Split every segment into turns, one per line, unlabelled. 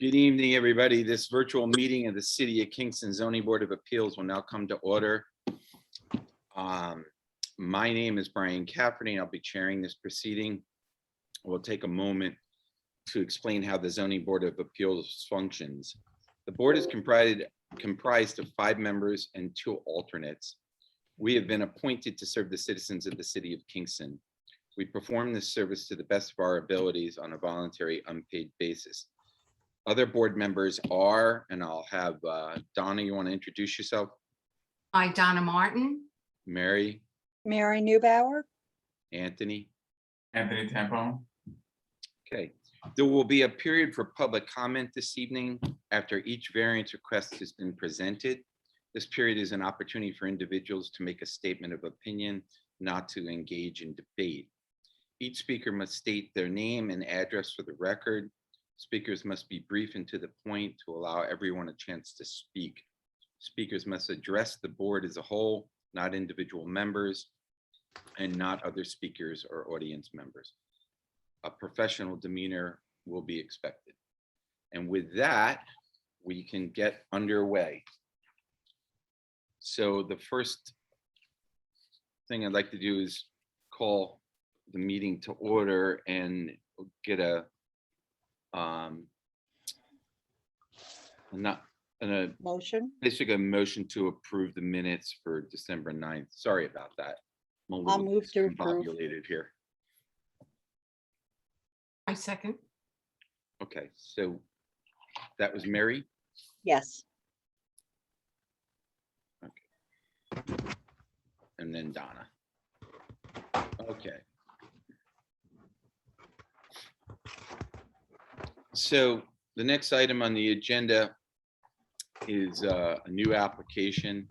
Good evening, everybody. This virtual meeting of the City of Kingston Zoning Board of Appeals will now come to order. My name is Brian Cafferty. I'll be chairing this proceeding. We'll take a moment to explain how the Zoning Board of Appeals functions. The board is comprised of 5 members and 2 alternates. We have been appointed to serve the citizens of the City of Kingston. We perform this service to the best of our abilities on a voluntary, unpaid basis. Other board members are, and I'll have Donna, you want to introduce yourself?
Hi, Donna Martin.
Mary?
Mary Neubauer.
Anthony?
Anthony Tampone.
Okay. There will be a period for public comment this evening after each variance request has been presented. This period is an opportunity for individuals to make a statement of opinion, not to engage in debate. Each speaker must state their name and address for the record. Speakers must be brief and to the point to allow everyone a chance to speak. Speakers must address the board as a whole, not individual members, and not other speakers or audience members. A professional demeanor will be expected. And with that, we can get underway. So the first thing I'd like to do is call the meeting to order and get a
Motion.
basically a motion to approve the minutes for December 9th. Sorry about that. I'm a
I'll
little
move to approve.
discombobulated here.
I second.
Okay, so that was Mary.
Yes.
And then Donna. Okay. So the next item on the agenda is a new application.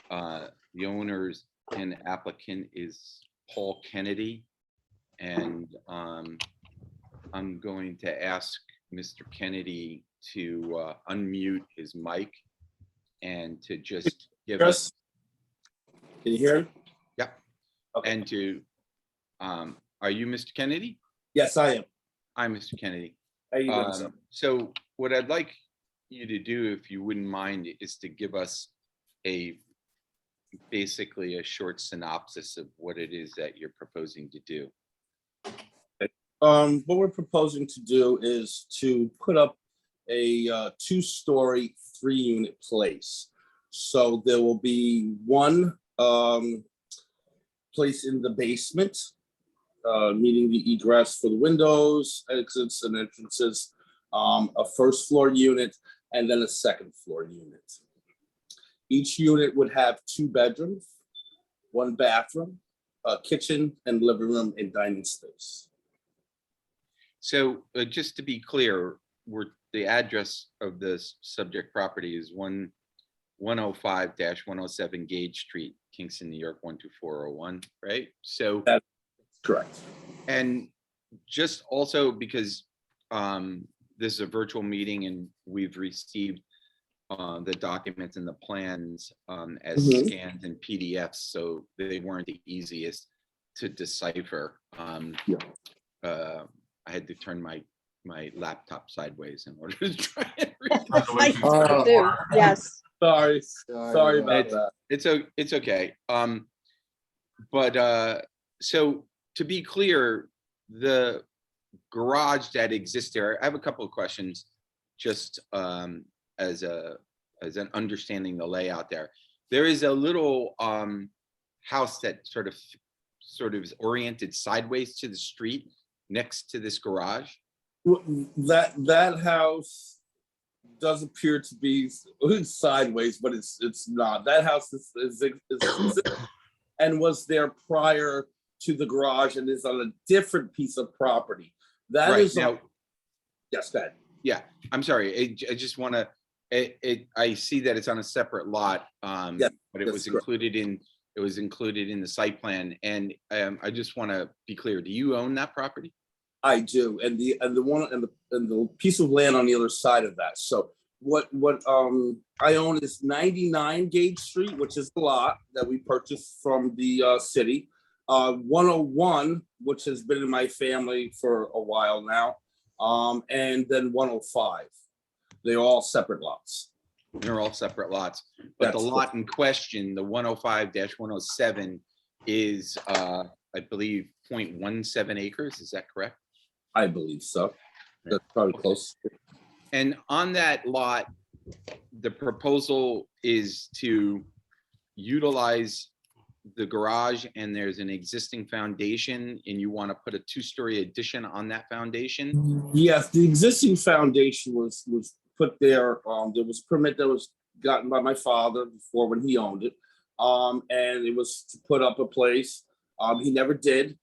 The owners and applicant is Paul Kennedy. And I'm going to ask Mr. Kennedy to unmute his mic and to just give us.
Can you hear?
Yep.
Okay.
And to, are you Mr. Kennedy?
Yes, I am.
I'm Mr. Kennedy.
How you doing, sir?
So what I'd like you to do, if you wouldn't mind, is to give us basically a short synopsis of what it is that you're proposing to do.
What we're proposing to do is to put up a 2-story, 3-unit place. So there will be one place in the basement, meaning the egress for the windows, exits and entrances, a 1st floor unit, and then a 2nd floor unit. Each unit would have 2 bedrooms, 1 bathroom, a kitchen, and living room and dining space.
So just to be clear, the address of this subject property is 105-107 Gage Street, Kingston, New York, 12401, right? So
That's correct.
And just also because this is a virtual meeting and we've received the documents and the plans as scans and PDFs, so they weren't the easiest to decipher. I had to turn my laptop sideways in order to try and read.
I do. Yes.
Sorry about that.
It's okay. So to be clear, the garage that exists there, I have a couple of questions just as an understanding the layout there. There is a little house that sort of is oriented sideways to the street next to this garage.
That house does appear to be sideways, but it's not. That house is and was there prior to the garage and is on a different piece of property. That
Right,
is
now,
yes, go ahead.
yeah, I'm sorry. I just want to. I see that it's on a separate lot,
Yeah,
but it
that's
was
correct.
included in the site plan. And I just want to be clear. Do you own that property?
I do, and the piece of land on the other side of that. So what I own is 99 Gage Street, which is the lot that we purchased from the city. 101, which has been in my family for a while now, and then 105. They're all separate lots.
They're all separate lots, but the
That's
lot in question, the 105-107 is, I believe, 0.17 acres. Is that correct?
I believe so. That's probably close.
And on that lot, the proposal is to utilize the garage, and there's an existing foundation, and you want to put a two-story addition on that foundation?
Yes, the existing foundation was put there. There was a permit that was gotten by my father before when he owned it. And it was to put up a place. He never did.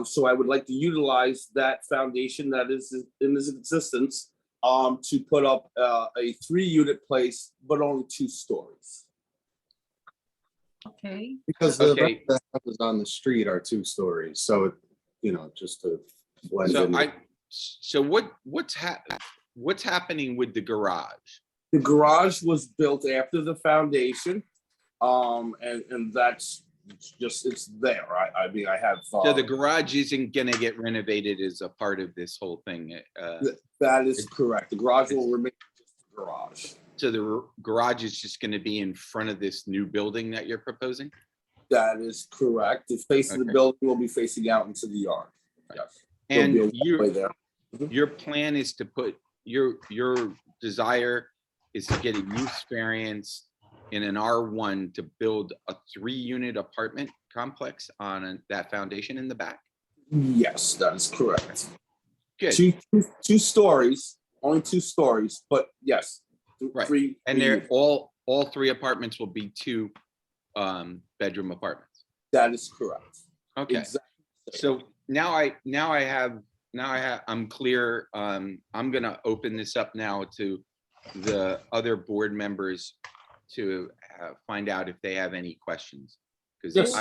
So I would like to utilize that foundation that is in his existence to put up a 3-unit place, but only 2 stories.
Okay,
Because
Okay.
the houses on the street are 2 stories, so, just to blend in.
So what's happening with the garage?
The garage was built after the foundation. And that's just, it's there. I mean, I have.
So the garage isn't gonna get renovated as a part of this whole thing.
That is correct. The garage will remain just the garage.
So the garage is just gonna be in front of this new building that you're proposing?
That is correct. The face of the
Okay.
building will be facing out into the yard. Yes. There'll
And
be a walkway there.
your plan is to put, your desire is to get a use variance in an R1 to build a 3-unit apartment complex on that foundation in the back?
Yes, that is correct.
Good.
Two stories, only 2 stories, but yes.
Right.
3.
And they're all 3 apartments will be 2 bedroom apartments.
That is correct.
Okay.
Exactly.
So I'm clear. I'm gonna open this up now to the other board members to find out if they have any questions. Because
Yes.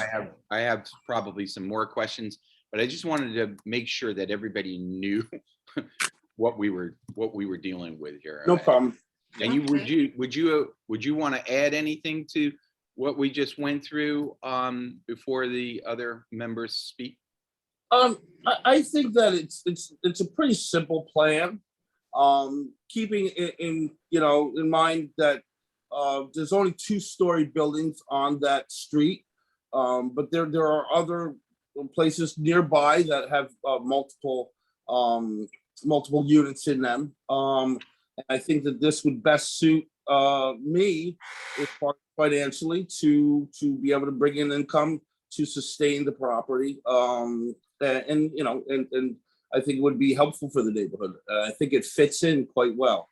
I have probably some more questions, but I just wanted to make sure that everybody knew what we were dealing with here.
No problem.
And would you want to add anything to what we just went through before the other members speak?
I think that it's a pretty simple plan. Keeping in mind that there's only 2-story buildings on that street, but there are other places nearby that have multiple units in them. I think that this would best suit me as far financially to be able to bring in income to sustain the property. And I think it would be helpful for the neighborhood. I think it fits in quite well.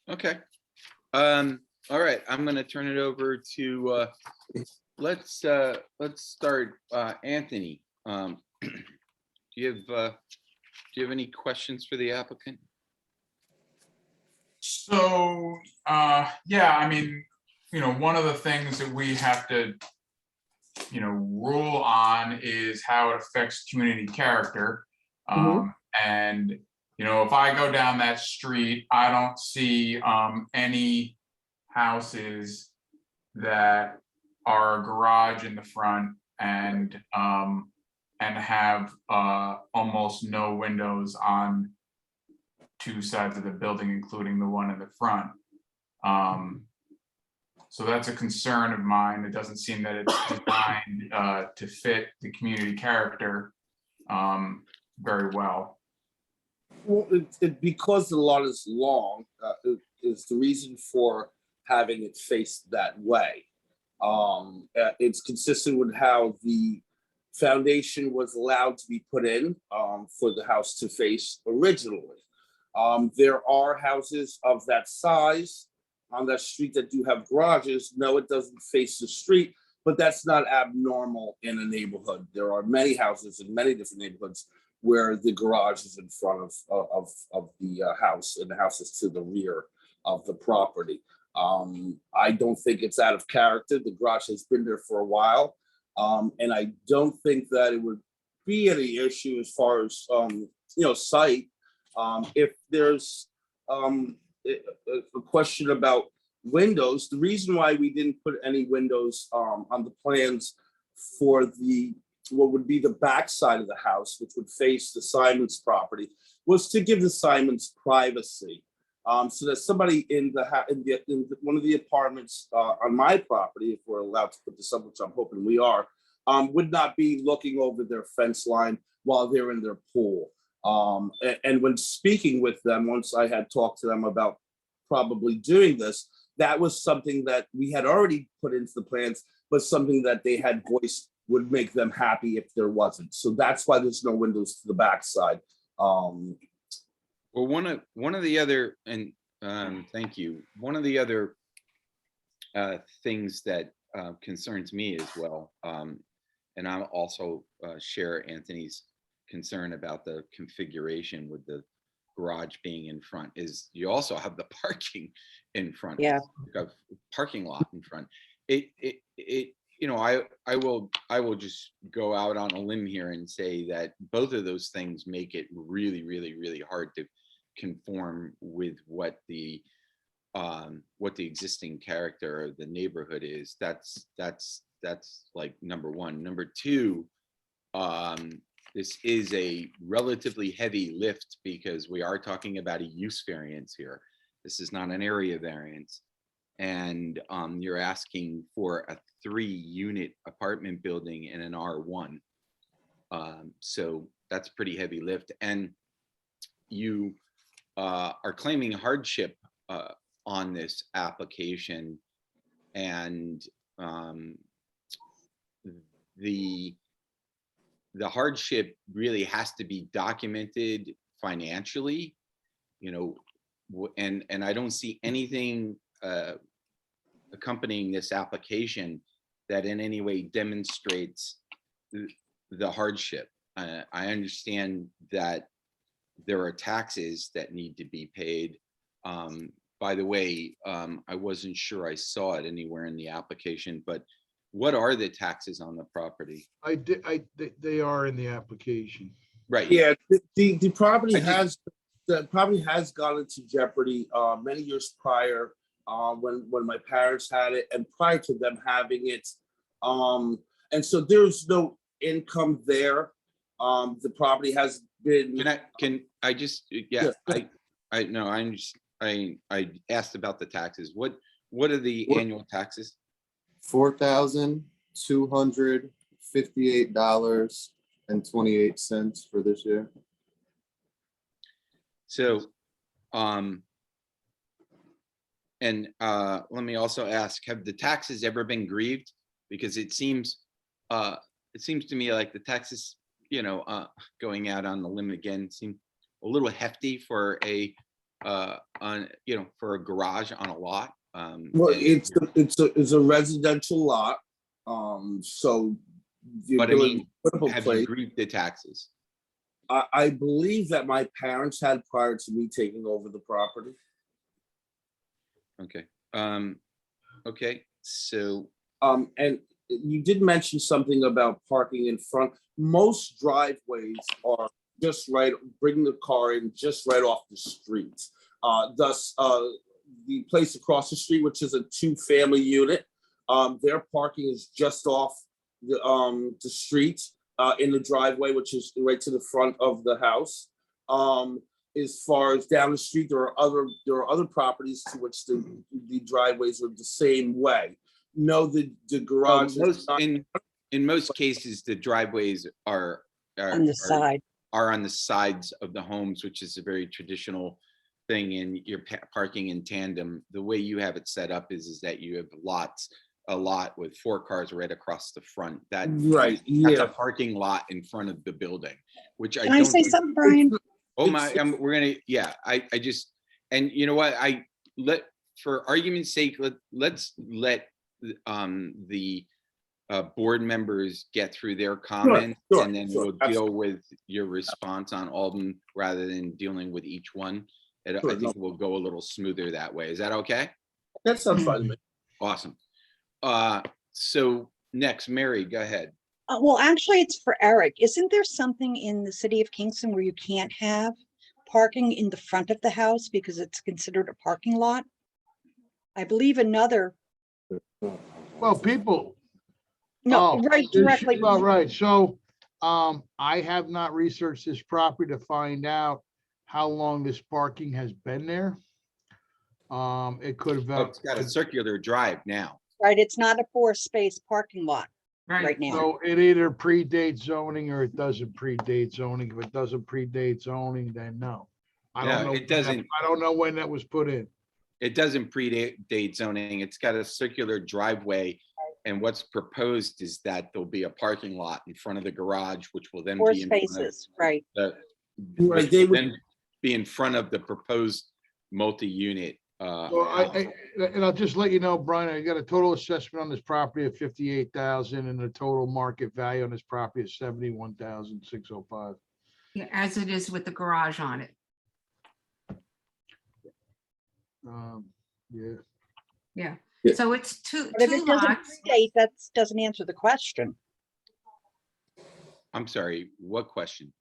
Okay. All right, I'm gonna turn it over to, let's start, Anthony. Do you have any questions for the applicant?
So, yeah, I mean, one of the things that we have to, rule on is how it affects community character. And, if I go down that street, I don't see any houses that are a garage in the front and have almost no windows on 2 sides of the building, including the one in the front. So that's a concern of mine. It doesn't seem that it's designed to fit the community character very well.
Well, because the lot is long, is the reason for having it faced that way. It's consistent with how the foundation was allowed to be put in for the house to face originally. There are houses of that size on that street that do have garages. No, it doesn't face the street, but that's not abnormal in a neighborhood. There are many houses in many different neighborhoods where the garage is in front of the house, and the house is to the rear of the property. I don't think it's out of character. The garage has been there for a while. And I don't think that it would be any issue as far as, sight. If there's a question about windows, the reason why we didn't put any windows on the plans for the what would be the back side of the house, which would face the Simons property, was to give the Simons privacy. So that somebody in one of the apartments on my property, if we're allowed to put this up, which I'm hoping we are, would not be looking over their fence line while they're in their pool. And when speaking with them, once I had talked to them about probably doing this, that was something that we had already put into the plans, but something that they had voiced would make them happy if there wasn't. So that's why there's no windows to the backside.
Well, one of the other, and thank you. One of the other things that concerns me as well, and I also share Anthony's concern about the configuration with the garage being in front, is you also have the parking in front.
Yeah.
Of parking lot in front. You know, I will just go out on a limb here and say that both of those things make it really, really, really hard to conform with what the existing character of the neighborhood is. That's like number one. Number two, this is a relatively heavy lift because we are talking about a use variance here. This is not an area variance. And you're asking for a 3-unit apartment building in an R1. So that's pretty heavy lift. And you are claiming hardship on this application. And the hardship really has to be documented financially, you know, and I don't see anything accompanying this application that in any way demonstrates the hardship. I understand that there are taxes that need to be paid. By the way, I wasn't sure I saw it anywhere in the application, but what are the taxes on the property?
They are in the application.
Right.
Yeah, the property has gone into jeopardy many years prior, when my parents had it and prior to them having it. And so there's no income there. The property has been.
Can I just, yeah,
Yeah.
I know, I asked about the taxes. What are the annual taxes?
$4,258.28 for this year.
So, and let me also ask, have the taxes ever been grieved? Because it seems to me like the taxes, you know, going out on the limb again, seem a little hefty for a for a garage on a lot.
Well, it's a residential lot. So.
But I mean, have you grieved the taxes?
I believe that my parents had prior to me taking over the property.
Okay. Okay. So.
And you did mention something about parking in front. Most driveways are just right, bring the car in just right off the street. Thus, the place across the street, which is a 2-family unit, their parking is just off the street in the driveway, which is right to the front of the house. As far as down the street, there are other properties to which the driveways are the same way. No, the garage is not.
In most cases, the driveways are
On the side.
are on the sides of the homes, which is a very traditional thing. And you're parking in tandem. The way you have it set up is that you have a lot with 4 cars right across the front. That's a parking lot in front of the building, which
Can I say something, Brian?
Oh my, we're gonna, yeah, I just, and you know what, for argument's sake, let's let the board members get through their comments, and then we'll deal with your response on all of them rather than dealing with each one. I think we'll go a little smoother that way. Is that okay?
That sounds fine to me.
Awesome. So next, Mary, go ahead.
Well, actually, it's for Eric. Isn't there something in the city of Kingston where you can't have parking in the front of the house because it's considered a parking lot? I believe another.
Well, people.
No, right directly.
Well, right. So I have not researched this property to find out how long this parking has been there. It could
Oh,
have,
it's got a circular drive now.
Right, it's not a 4-space parking lot right
Right.
now.
so it either predates zoning or it doesn't predate zoning. If it doesn't predate zoning, then no. I don't
No,
know.
it doesn't.
I don't know when that was put in.
It doesn't predate zoning. It's got a circular driveway. And what's proposed is that there'll be a parking lot in front of the garage, which will then
4
be in front of
spaces, right.
the,
Right,
which
they
will
would-
then be in front of the proposed multi-unit.
So and I'll just let you know, Brian, I got a total assessment on this property of 58,000 and the total market value on this property is 71,605.
Yeah, as it is with the garage on it.
Yeah,
Yeah.
Yeah.
So it's two
But if it doesn't
lots.
predate, that doesn't answer the question.
I'm sorry, what question?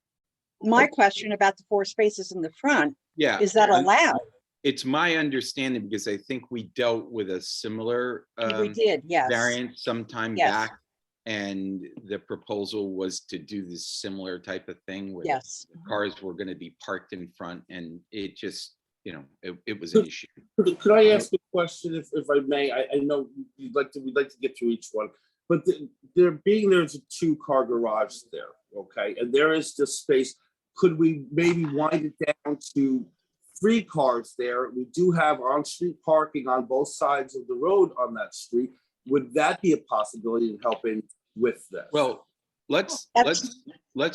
My question about the 4 spaces in the front,
Yeah.
is that allowed?
It's my understanding, because I think we dealt with a similar
We did, yes.
variant sometime
Yes.
back. And the proposal was to do this similar type of thing where
Yes.
cars were gonna be parked in front, and it just, it was an issue.
Could I ask a question if I may? I know we'd like to get through each one, but there's a 2-car garage there, okay? And there is this space. Could we maybe wind it down to 3 cars there? We do have on-street parking on both sides of the road on that street. Would that be a possibility in helping with this?
Well, let's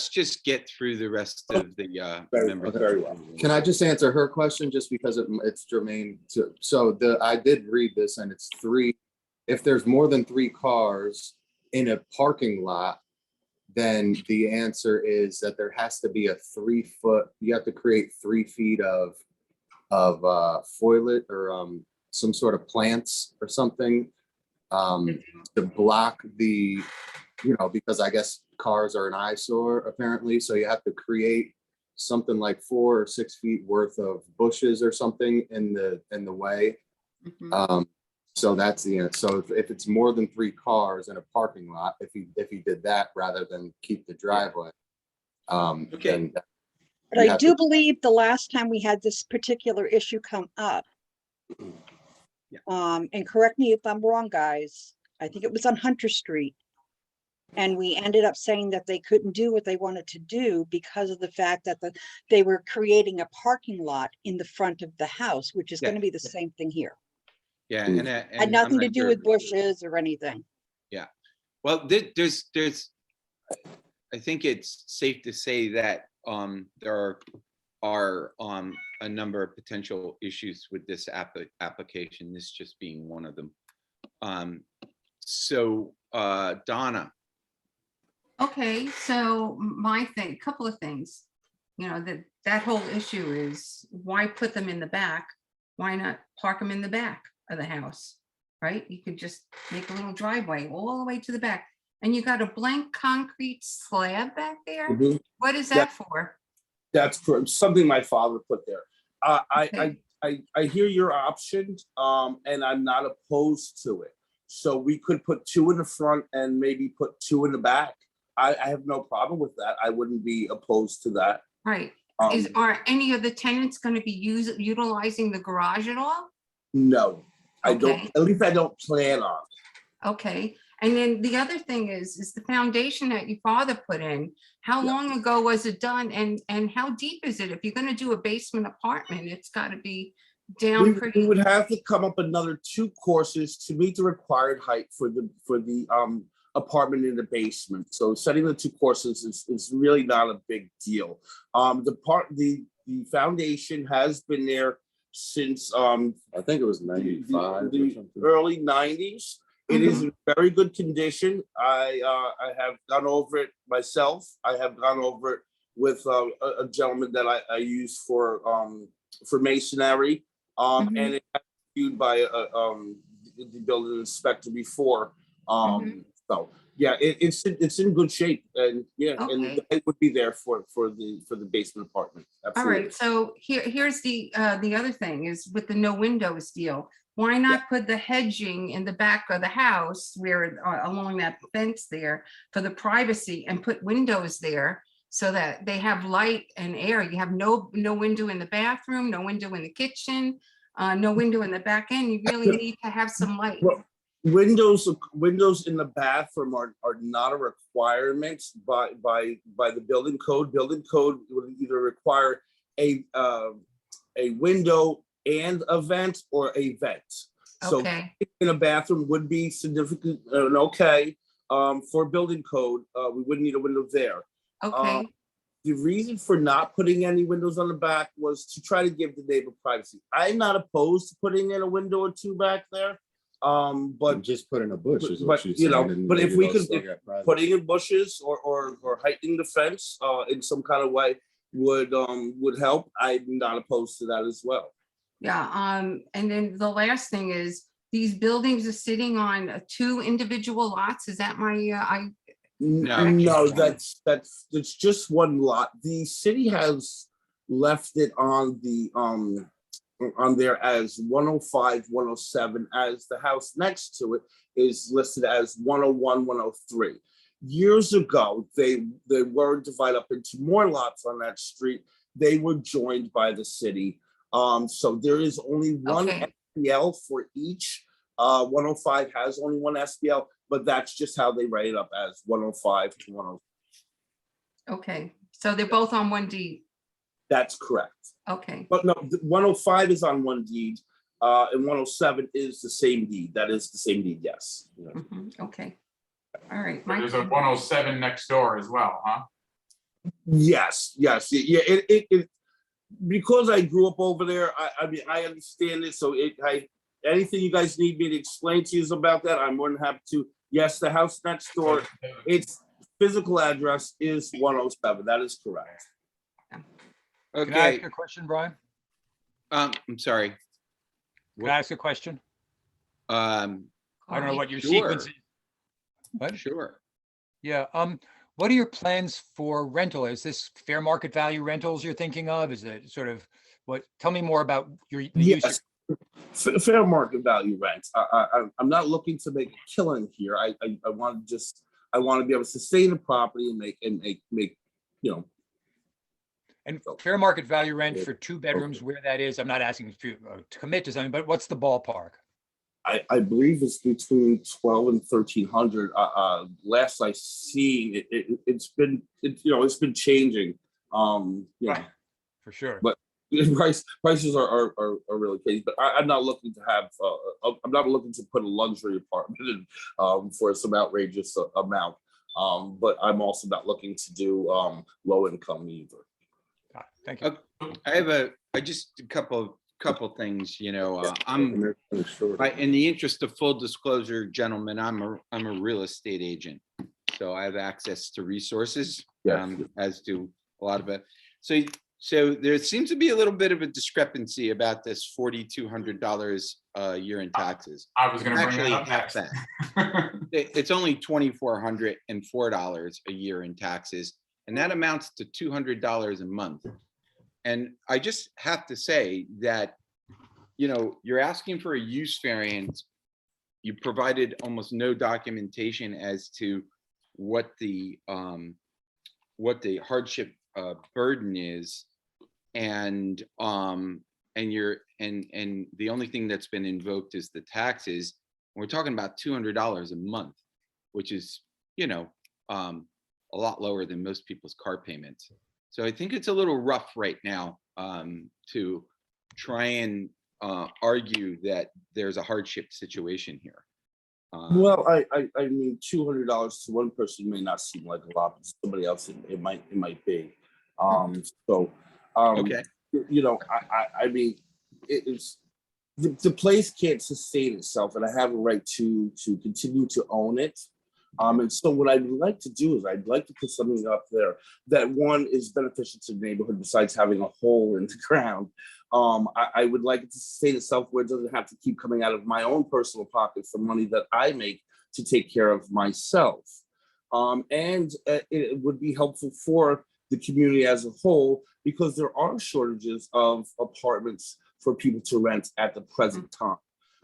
just get through the rest of the members.
Very well.
Can I just answer her question just because it's germane to, so I did read this and it's 3, if there's more than 3 cars in a parking lot, then the answer is that there has to be a 3-foot, you have to create 3 feet of foliage or some sort of plants or something to block the, because I guess cars are an eyesore apparently. So you have to create something like 4 or 6 feet worth of bushes or something in the way.
Mhm.
So that's the answer. So if it's more than 3 cars in a parking lot, if he did that rather than keep the driveway,
Okay.
then
But I do believe the last time we had this particular issue come up,
Yeah.
and correct me if I'm wrong, guys, I think it was on Hunter Street. And we ended up saying that they couldn't do what they wanted to do because of the fact that they were creating a parking lot in the front of the house, which is
Yeah.
going to be the same thing here.
Yeah,
Mm.
and
Had
I'm
nothing to
not
do
sure-
with bushes or anything.
Well, there's, I think it's safe to say that there are a number of potential issues with this application, this just being one of them. So Donna,
Okay, so a couple of things. That whole issue is why put them in the back? Why not park them in the back of the house? Right? You could just make a little driveway all the way to the back. And you got a blank concrete slab back there?
Mhm.
What is that for?
That's something my father put there.
Okay.
I hear your option, and I'm not opposed to it. So we could put 2 in the front and maybe put 2 in the back. I have no problem with that. I wouldn't be opposed to that.
Right.
Um,
Are any of the tenants going to be utilizing the garage at all?
No, I don't,
Okay.
at least I don't plan on.
Okay. And then the other thing is the foundation that your father put in, how
Yeah.
long ago was it done? And how deep is it? If you're going to do a basement apartment, it's got to be down
We
pretty.
would have to come up another 2 courses to meet the required height for the apartment in the basement. So setting the 2 courses is really not a big deal. The foundation has been there since
I think it was 95 or
the
something.
early 90s. It is in very good condition. I have gone over it myself. I have gone over it with a gentleman that I use for masonry.
Mhm.
And it got viewed by the building inspector before. So yeah, it's in good shape, and yeah, and
Okay.
it would be there for the basement apartment.
All
Absolutely.
right. So here's the other thing is with the no windows deal. why not put the hedging in the back of the house where along that fence there for the privacy and put windows there so that they have light and air. You have no window in the bathroom, no window in the kitchen, no window in the back end. You really need to have some light.
Well, windows in the bathroom are not a requirement by the building code. Building code would either require a window and a vent or a vent. So
Okay,
in a bathroom would be significant and okay. For building code, we wouldn't need a window there.
okay,
The reason for not putting any windows on the back was to try to give the neighbor privacy. I'm not opposed to putting in a window or two back there. But
Just put in a bush is
but,
what she's
you know,
saying. and
but if
maybe
we
they'll
could-
still get privacy.
putting in bushes or heightening the fence in some kind of way would help. I'm not opposed to that as well.
yeah. And then the last thing is, these buildings are sitting on 2 individual lots. Is that my,
No.
No, that's just one lot. The city has left it on there as 105, 107, as the house next to it is listed as 101, 103. Years ago, they were divided up into more lots on that street. They were joined by the city. So there is only one
Okay.
SBL for each. 105 has only one SBL, but that's just how they write it up, as 105 to 105.
okay, so they're both on one deed.
That's correct.
Okay,
But no, 105 is on one deed, and 107 is the same deed. That is the same deed, yes. Yeah.
okay. All right.
There's a 107 next door as well, huh?
Yes, yeah. It because I grew up over there. I mean, I understand it. So anything you guys need me to explain to you about that, I'm more than happy to. Yes, the house next door, its physical address is 107. That is correct.
Can I
Okay,
ask you a question, Brian?
I'm sorry.
Can I ask a question? I don't know what your
Sure.
sequence is. What?
Sure.
Yeah, what are your plans for rental? Is this fair market value rentals you're thinking of? Is it sort of tell me more about the use.
Yes, fair market value rent. I'm not looking to make a killing here. I want to be able to sustain the property and make
And fair market value rent for 2 bedrooms, where that is, I'm not asking you to commit to something, but what's the ballpark?
I believe it's between 12 and 1300. Last I seen it's been changing.
Right, for sure.
But prices are really crazy. But I'm not looking to have. I'm not looking to put a luxury apartment in for some outrageous amount. But I'm also not looking to do low income either.
Thank you.
I have just a couple things, I'm, in the interest of full disclosure, gentlemen, I'm a real estate agent. So I have access to resources,
Yes.
as do a lot of it. So there seems to be a little bit of a discrepancy about this $4,200 a year in taxes.
I was gonna bring
Actually,
that up
half
next.
that. It's only $2,404 a year in taxes, and that amounts to $200 a month. And I just have to say that, you're asking for a use variance. You provided almost no documentation as to what the hardship burden is. And the only thing that's been invoked is the taxes. We're talking about $200 a month, which is, a lot lower than most people's car payments. So I think it's a little rough right now to try and argue that there's a hardship situation here.
Well, I mean, $200 to one person may not seem like a lot, but to somebody else it might be.
Okay.
I mean, it's the place can't sustain itself, and I have a right to continue to own it. And so what I'd like to do is I'd like to put something up there that, one, is beneficial to the neighborhood besides having a hole in the ground. I would like it to sustain itself where it doesn't have to keep coming out of my own personal pocket for money that I make to take care of myself. And it would be helpful for the community as a whole, because there are shortages of apartments for people to rent at the present time.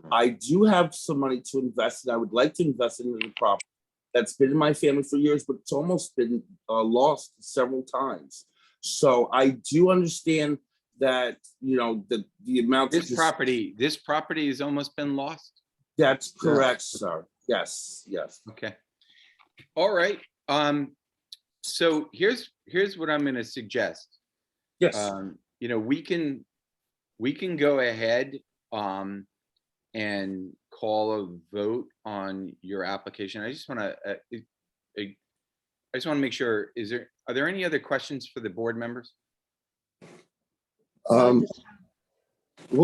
I do have some money to invest, and I would like to invest in the property that's been in my family for years, but it's almost been lost several times. So I do understand that, you know, the amount.
This property has almost been lost.
That's correct, sir. Yes, yes.
Okay. All right. So here's what I'm going to suggest.
Yes.
You know, we can go ahead and call a vote on your application. I just want to make sure, are there any other questions for the board members?
Well,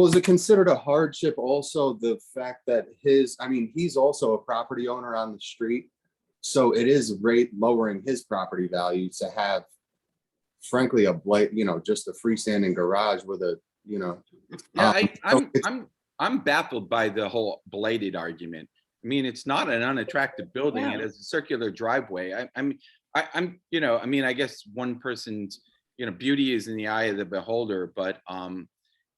is it considered a hardship also the fact that he's also a property owner on the street. So it is lowering his property value to have, frankly, just a freestanding garage with a,
Yeah,
so
I'm baffled by the whole blighted argument. I mean, it's not an unattractive building. It has a circular driveway. I guess one person's, beauty is in the eye of the beholder, but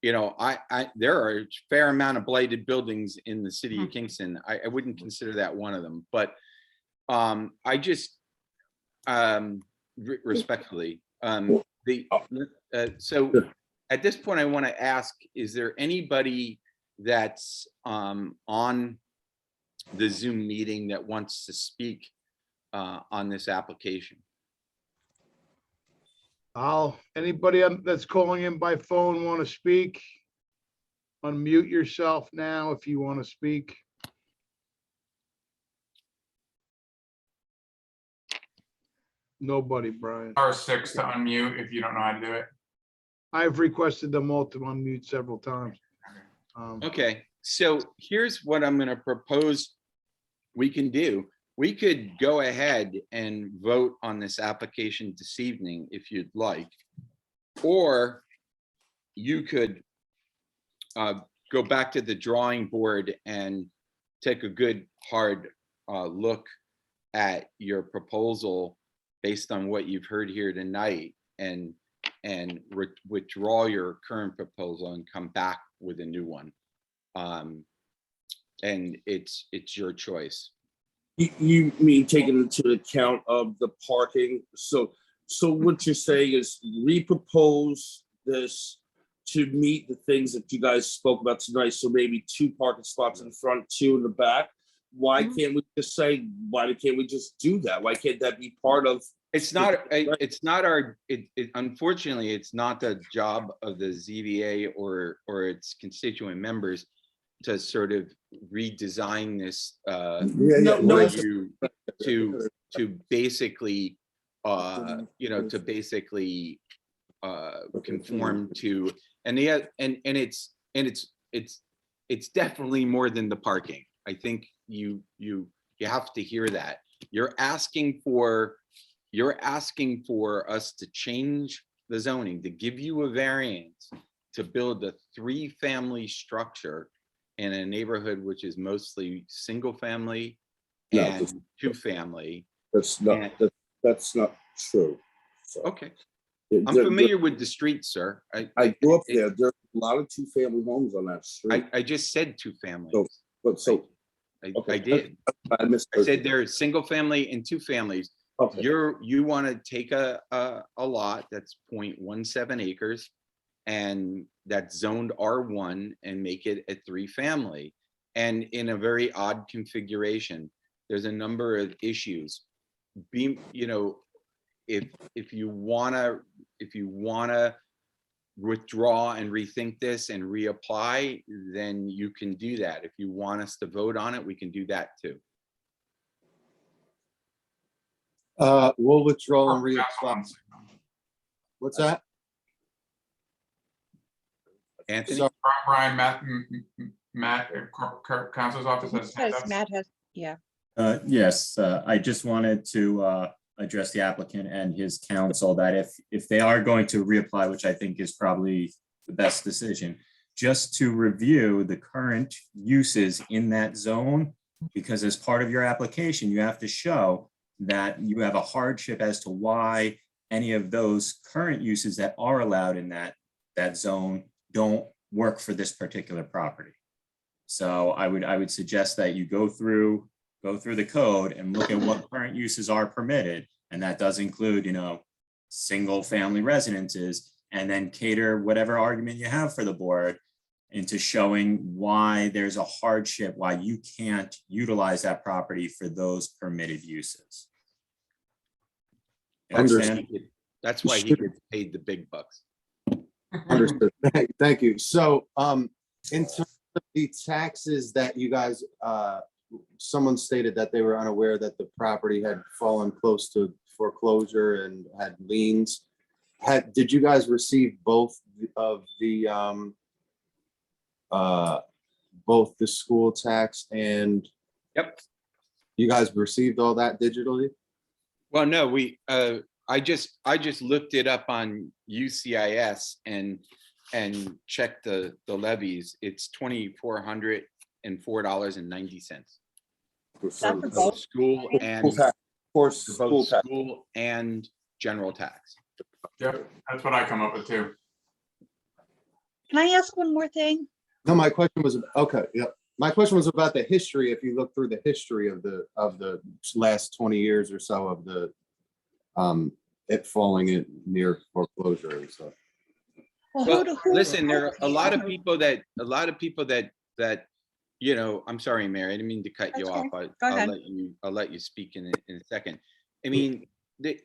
there are a fair amount of blighted buildings in the city of Kingston. I wouldn't consider that one of them, but I just respectfully, so at this point, I want to ask, is there anybody that's on the Zoom meeting that wants to speak on this application?
Anybody that's calling in by phone want to speak? Unmute yourself now if you want to speak. Nobody, Brian.
*6 to unmute if you don't know how to do it.
I've requested them all to unmute several times.
Okay, so here's what I'm going to propose we can do. We could go ahead and vote on this application this evening if you'd like, or you could go back to the drawing board and take a good hard look at your proposal based on what you've heard here tonight, and withdraw your current proposal and come back with a new one. And it's your choice.
You mean taking into account of the parking? So what you're saying is repropose this to meet the things that you guys spoke about tonight. So maybe 2 parking spots in front, 2 in the back. Why can't we just say, why can't we just do that? Why can't that be part of?
Unfortunately, it's not the job of the ZBA or its constituent members to sort of redesign this to basically conform to, and it's definitely more than the parking. I think you have to hear that. You're asking for us to change the zoning, to give you a variance to build a 3-family structure in a neighborhood which is mostly single family and 2-family.
That's not true. So,
Okay. I'm familiar with the street, sir.
I grew up there. There's a lot of 2-family homes on that street.
I just said 2 families.
Okay.
I did.
I
said there are single family and 2 families.
Okay.
You want to take a lot that's 0.17 acres and that's zoned R1 and make it a 3-family, and in a very odd configuration. There's a number of issues. If you wanna withdraw and rethink this and reapply, then you can do that. If you want us to vote on it, we can do that too.
We'll withdraw and reapply. What's that?
Anthony?
Sorry.
Brian, Matt, counsel's office has hand up.
Matt has, yeah.
Yes, I just wanted to address the applicant and his counsel that if they are going to reapply, which I think is probably the best decision, just to review the current uses in that zone, because as part of your application, you have to show that you have a hardship as to why any of those current uses that are allowed in that zone don't work for this particular property. So I would suggest that you go through the code and look at what current uses are permitted. And that does include, single family residences, and then cater whatever argument you have for the board into showing why there's a hardship, why you can't utilize that property for those permitted uses. You understand?
That's why he gets paid the big bucks.
Understood. Thank you. So, in terms of the taxes that you guys, someone stated that they were unaware that the property had fallen close to foreclosure and had liens. Did you guys receive both of the, both the school tax and?
Yep.
You guys received all that digitally?
Well, no, I just looked it up on UCIS and checked the levies. It's $2,404.90.
That's for
For
both.
school and
For
for
school
both
tax.
school and general tax.
Yep, that's what I come up with too.
Can I ask one more thing?
No, my question was, okay, yeah. My question was about the history. If you look through the history of the last 20 years or so of the, it falling in near foreclosure and stuff.
Well,
who-
listen, there are a lot of people that, I'm sorry, Mary, I didn't mean to cut you
That's
off.
okay.
I'll
Go ahead.
let you speak in a second. I mean,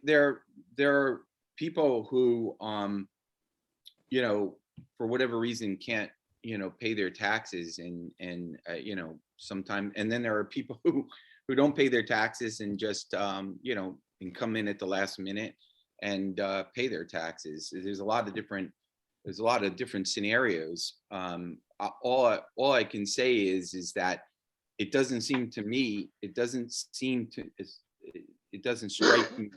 there are people who, for whatever reason can't, pay their taxes and sometime, and then there are people who don't pay their taxes and just, and come in at the last minute and pay their taxes. There's a lot of different scenarios. All I can say is that it doesn't seem to me, it doesn't strike me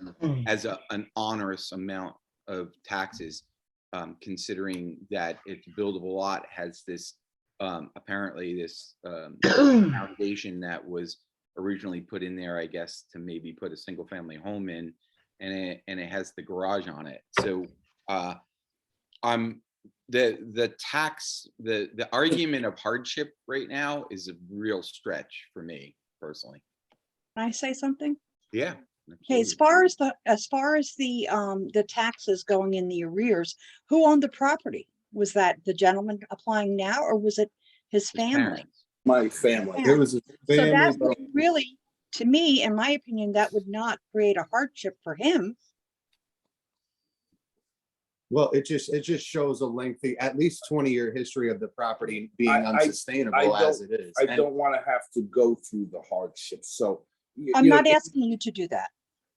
as an onerous amount of taxes, considering that its buildable lot has this, apparently this foundation that was originally put in there, I guess, to maybe put a single family home in, and it has the garage on it. So the argument of hardship right now is a real stretch for me personally.
Can I say something?
Yeah.
Okay, as far as the taxes going in the arrears, who owned the property? Was that the gentleman applying now, or was it his family?
My family.
It was a
So
family,
that
but
would really, to me, in my opinion, that would not create a hardship for him.
well, it just shows a lengthy, at least 20-year history of the property being
I
unsustainable as it is.
I
And-
don't want to have to go through the hardship. So.
I'm not asking you to do that.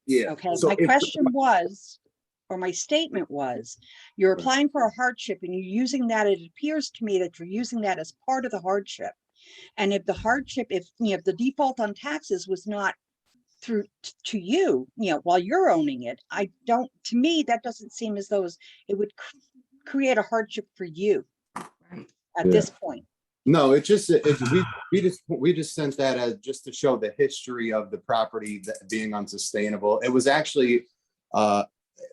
Yeah.
Okay,
So
my
if-
question was, or my statement was, you're applying for a hardship and you're using that, it appears to me that you're using that as part of the hardship. And if the hardship, if the default on taxes was not through to you, while you're owning it, to me, that doesn't seem as though it would create a hardship for you
Right.
at this point.
No, we just sent that as just to show the history of the property that being unsustainable. It was actually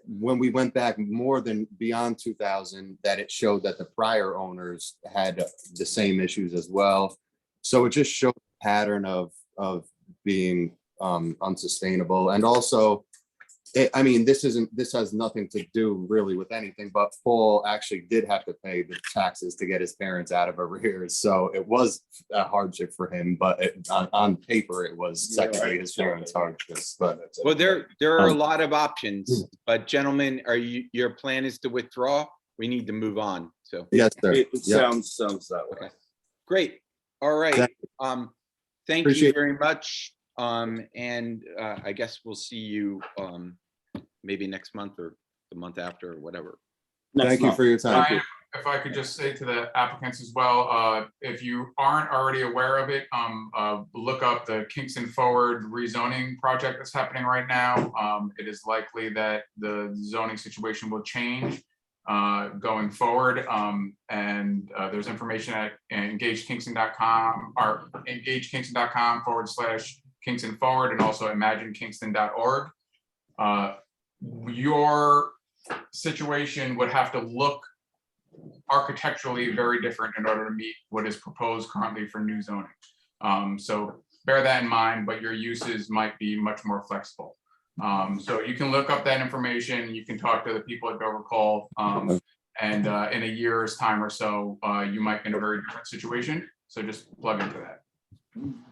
when we went back more than beyond 2000 that it showed that the prior owners had the same issues as well. So it just showed a pattern of being unsustainable. And also, this has nothing to do really with anything, but Paul actually did have to pay the taxes to get his parents out of arrears. So it was a hardship for him, but on paper, it was technically his parents' hardships. But
Well, there are a lot of options, but gentlemen, your plan is to withdraw? We need to move on, so.
yes, sir.
It
Yep.
sounds that way.
Okay. Great, all right. Thank you
Appreciate-
very much. And I guess we'll see you maybe next month or the month after or whatever.
Thank you for your time.
Ryan, if I could just say to the applicants as well, if you aren't already aware of it, look up the Kingston Forward rezoning project that's happening right now. It is likely that the zoning situation will change going forward. And there's information at engagekingston.com or engagekingston.com/Kingston Forward, and also imaginekingston.org. Your situation would have to look architecturally very different in order to meet what is proposed currently for new zoning. So bear that in mind, but your uses might be much more flexible. So you can look up that information, you can talk to the people at Dover Call, and in a year's time or so, you might be in a very different situation. So just plug into that.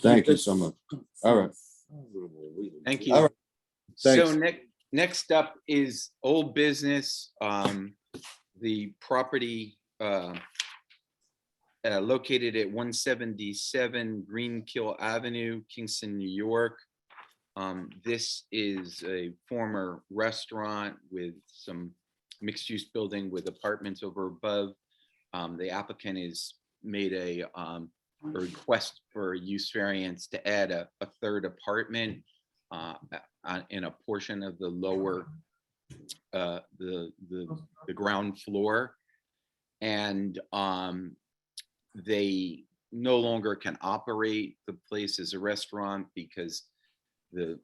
Thank you so much. All right.
Thank
All
you.
right.
So
Thanks.
next up is old business. The property located at 177 Greenkill Avenue, Kingston, New York. This is a former restaurant with some mixed-use building with apartments over above. The applicant has made a request for a use variance to add a third apartment in a portion of the lower, the ground floor. And they no longer can operate the place as a restaurant because the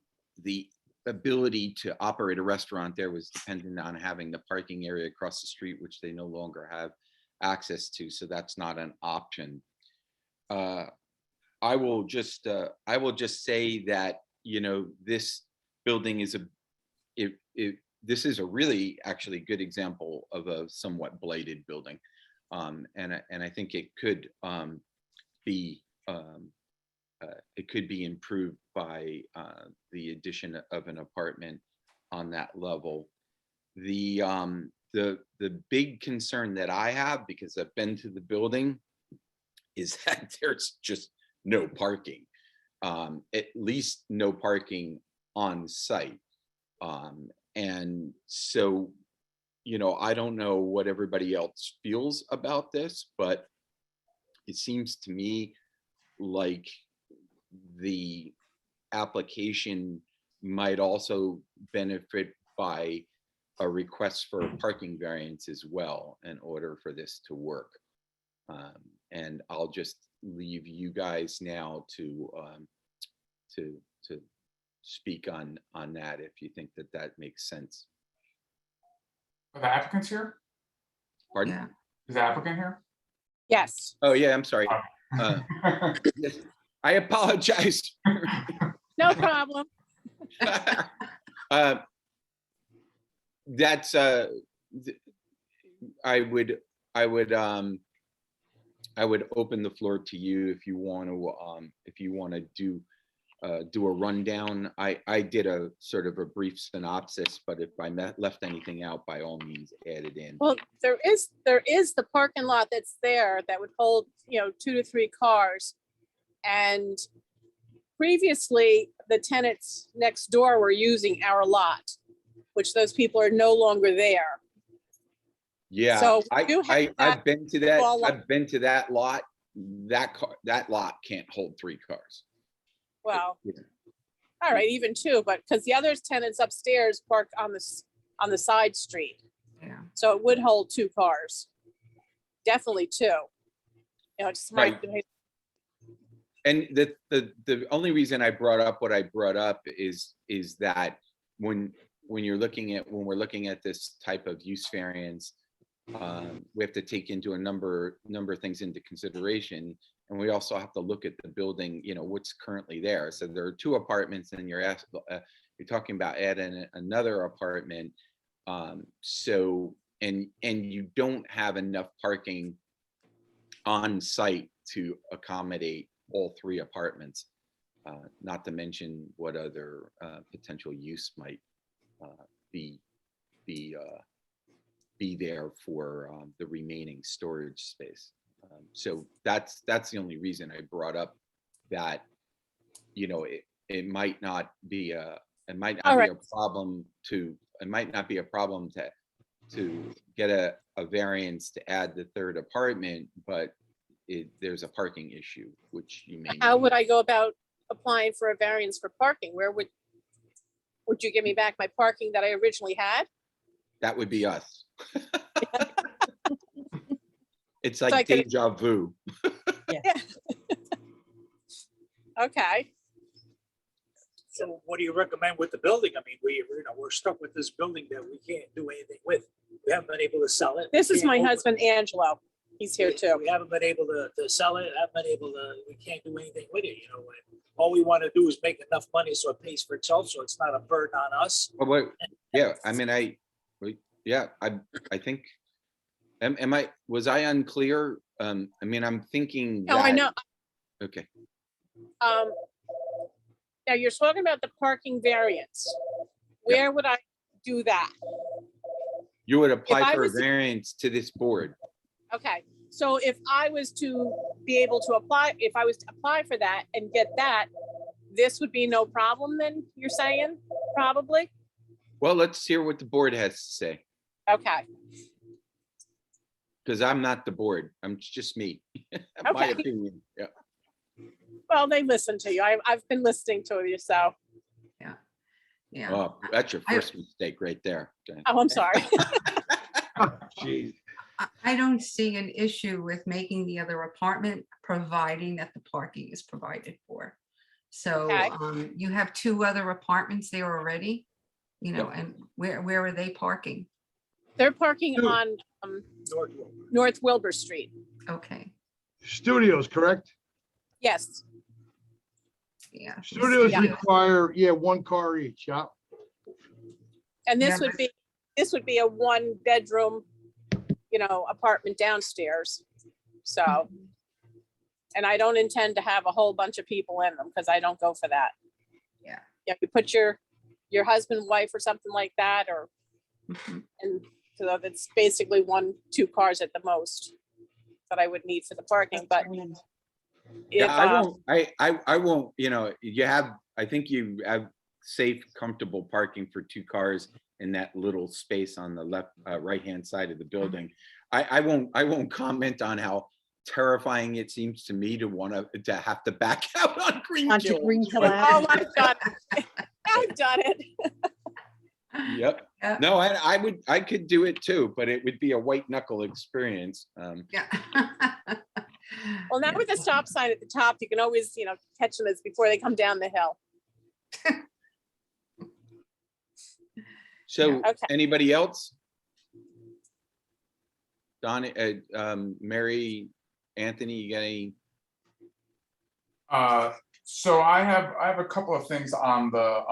ability to operate a restaurant there was dependent on having the parking area across the street, which they no longer have access to. So that's not an option. I will just say that, you know, this building is this is a really actually good example of a somewhat blighted building. And I think it could be improved by the addition of an apartment on that level. The big concern that I have, because I've been to the building, is that there's just no parking, at least no parking on site. And so, you know, I don't know what everybody else feels about this, but it seems to me like the application might also benefit by a request for a parking variance as well in order for this to work. And I'll just leave you guys now to speak on that if you think that that makes sense.
Are the applicants here?
Pardon?
Yeah.
Is the applicant here?
Yes,
Oh, yeah, I'm sorry. Yes, I apologize.
no problem.
That's I would open the floor to you if you want to do a rundown. I did a sort of a brief synopsis, but if I left anything out, by all means, add it in.
Well, there is the parking lot that's there that would hold, 2 to 3 cars. And previously, the tenants next door were using our lot, which those people are no longer there.
Yeah,
So we do have
I've
that
been to that.
fall
I've been to that lot. That lot can't hold 3 cars.
Well,
Yeah.
all right, even 2, but because the other tenants upstairs park on the side street.
Yeah.
So it would hold 2 cars. Definitely 2. Just
Right.
might.
And the only reason I brought up what I brought up is that when we're looking at this type of use variance, we have to take into a number of things into consideration, and we also have to look at the building, what's currently there. So there are 2 apartments, and you're talking about adding another apartment. So and you don't have enough parking on site to accommodate all 3 apartments, not to mention what other potential use might be there for the remaining storage space. So that's the only reason I brought up that, it might not be a problem to get a variance to add the 3rd apartment, but there's a parking issue, which you may.
How would I go about applying for a variance for parking? Where would you give me back my parking that I originally had?
That would be us. It's
So I
like
could-
deja vu.
Okay.
So what do you recommend with the building? I mean, we're stuck with this building that we can't do anything with. We haven't been able to sell it.
This is
Can't
my
open-
husband Angelo. He's here too.
We haven't been able to sell it, haven't been able to, we can't do anything with it, and all we want to do is make enough money so it pays for itself, so it's not a burden on us.
Well, wait, yeah, I mean, I think, was I unclear? I mean, I'm thinking.
No, I
that-
know.
Okay,
Now you're talking about the parking variance. Where would I do that?
you would apply
I
for a
was-
variance to this board.
Okay, so if I was to be able to apply, if I was to apply for that and get that, this would be no problem then, you're saying, probably?
Well, let's hear what the board has to say,
Okay,
because I'm not the board. I'm just me. My
Okay.
opinion, yeah.
well, they listen to you. I've been listening to you, so,
Yeah,
Oh, that's your first mistake right there. Okay.
oh, I'm sorry.
Jeez.
I don't see an issue with making the other apartment, providing that the parking is provided for. So
Okay.
you have 2 other apartments there already,
Yep.
and where are they parking?
They're parking
Dude.
on
North Wilbur.
North Wilbur Street.
Okay,
Studios, correct?
Yes,
yeah.
Studios
Yeah.
require, 1 car each, yeah.
and
Yeah,
this would be a 1-bedroom, apartment downstairs. So, and I don't intend to have a whole bunch of people in them because I don't go for that.
Yeah.
Yeah, you put your husband, wife or something like that, or,
Mhm.
and so that's basically 1-2 cars at the most that I would need for the parking, but if,
Yeah, I won't, I think you have safe, comfortable parking for 2 cars in that little space on the left, right-hand side of the building. I won't comment on how terrifying it seems to me to have to back out on Green
Onto
Hill.
Green Hill
but-
Ave.
oh, I've done it. I've done it.
Yep.
Yeah.
No, I could do it too, but it would be a white knuckle experience.
Yeah.
Well, now
Yeah.
with the stop sign at the top, you can always, catch them as before they come down the hill.
So,
Okay.
anybody else? Don, Mary, Anthony, you got any?
So I have a couple of things on the,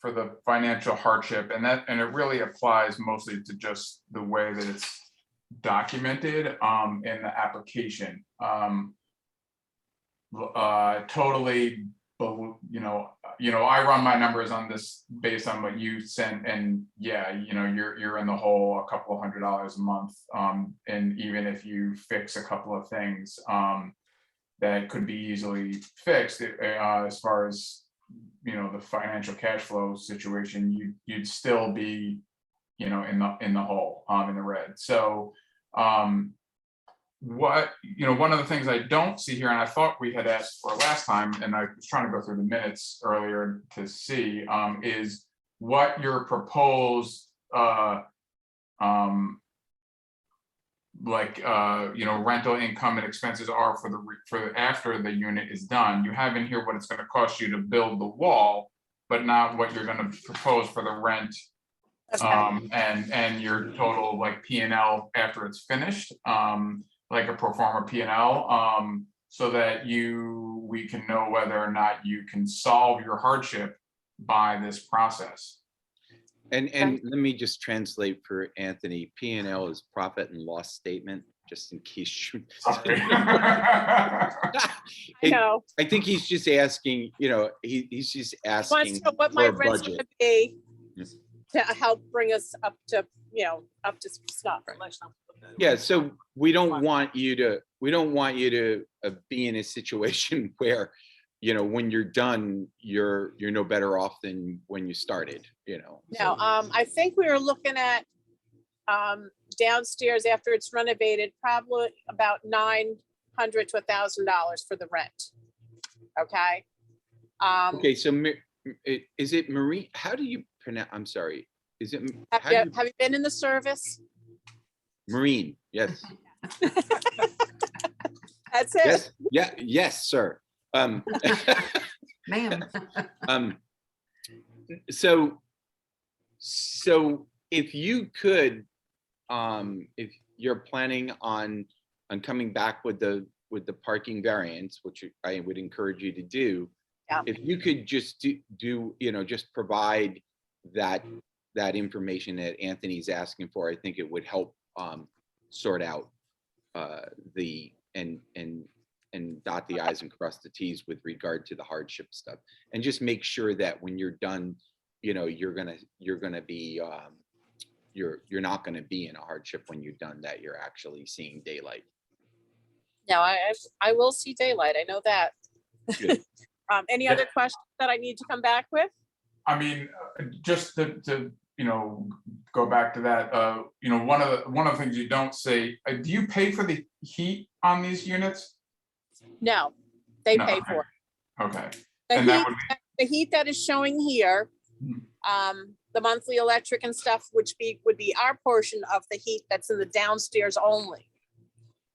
for the financial hardship, and it really applies mostly to just the way that it's documented, in the application. Totally, I run my numbers on this based on what you sent, and yeah, you're in the hole a couple of $100 a month. And even if you fix a couple of things, that could be easily fixed, as far as, the financial cash flow situation, you'd still be, in the hole, in the red. So, one of the things I don't see here, and I thought we had asked for last time, and I was trying to go through the minutes earlier to see, is what your proposed, rental income and expenses are for after the unit is done. You have in here what it's gonna cost you to build the wall, but not what you're gonna propose for the rent,
Okay.
and your total P&L after it's finished, like a pro forma P&L, so that we can know whether or not you can solve your hardship by this process.
And let me just translate for Anthony. P&L is profit and loss statement, just in case you.
Sorry.
No,
I think he's just asking, he's just
wants
asking
to know what
for
my
a
rent's
budget.
gonna be
Yes.
to help bring us up to snuff.
Yeah, so we don't want you to be in a situation where, when you're done, you're no better off than when you started,
No,
so-
I think we were looking at downstairs after it's renovated, probably about $900 to $1,000 for the rent. Okay.
Okay, so is it Marie? How do you pronounce, I'm sorry, is it?
Have
how do
you been in the service?
Marine, yes.
That's it.
Yes, yeah, yes, sir.
Ma'am.
So if you could, if you're planning on coming back with the parking variance, which I would encourage you to do,
Yeah.
if you could just do, you know, just provide that information that Anthony's asking for, I think it would help sort out and dot the i's and cross the t's with regard to the hardship stuff, and just make sure that when you're done, you know, you're gonna be you're not gonna be in a hardship when you're done, that you're actually seeing daylight.
No, I will see daylight. I know that.
Good.
Any other questions that I need to come back with?
I mean, just to you know, go back to that, you know, one of the things you don't say, do you pay for the heat on these units?
No, they
No,
pay
okay.
for it.
Okay.
The
And that
heat,
would
the heat that is showing here, the monthly electric and stuff, which would be our portion of the heat that's in the downstairs only.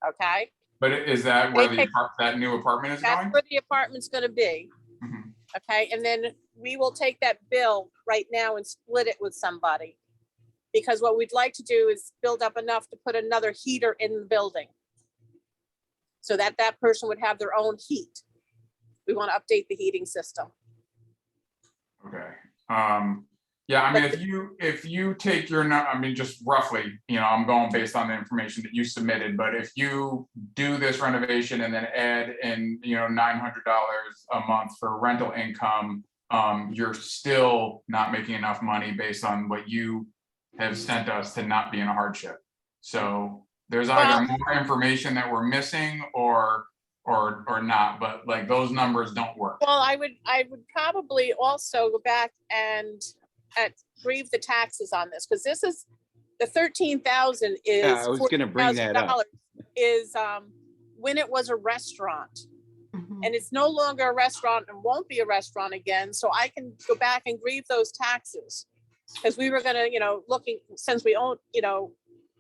Okay,
But is that where
They
that new apartment is
that's
going?
where the apartment's gonna be.
Mhm.
Okay, and then we will take that bill right now and split it with somebody. Because what we'd like to do is build up enough to put another heater in the building. So that that person would have their own heat. We want to update the heating system.
Okay. Yeah, I mean, if you take your, I mean, just roughly, you know, I'm going based on the information that you submitted, but if you do this renovation and then add in, you know, $900 a month for rental income, you're still not making enough money based on what you have sent us to not be in a hardship. So there's either more information that we're missing or not, but like those numbers don't work.
Well, I would probably also go back and grieve the taxes on this, because this is the 13,000 is
Yeah, I was gonna bring that up.
$14,000 is when it was a restaurant.
Mhm.
And it's no longer a restaurant and won't be a restaurant again. So I can go back and grieve those taxes. Because we were gonna, you know, since we own, you know,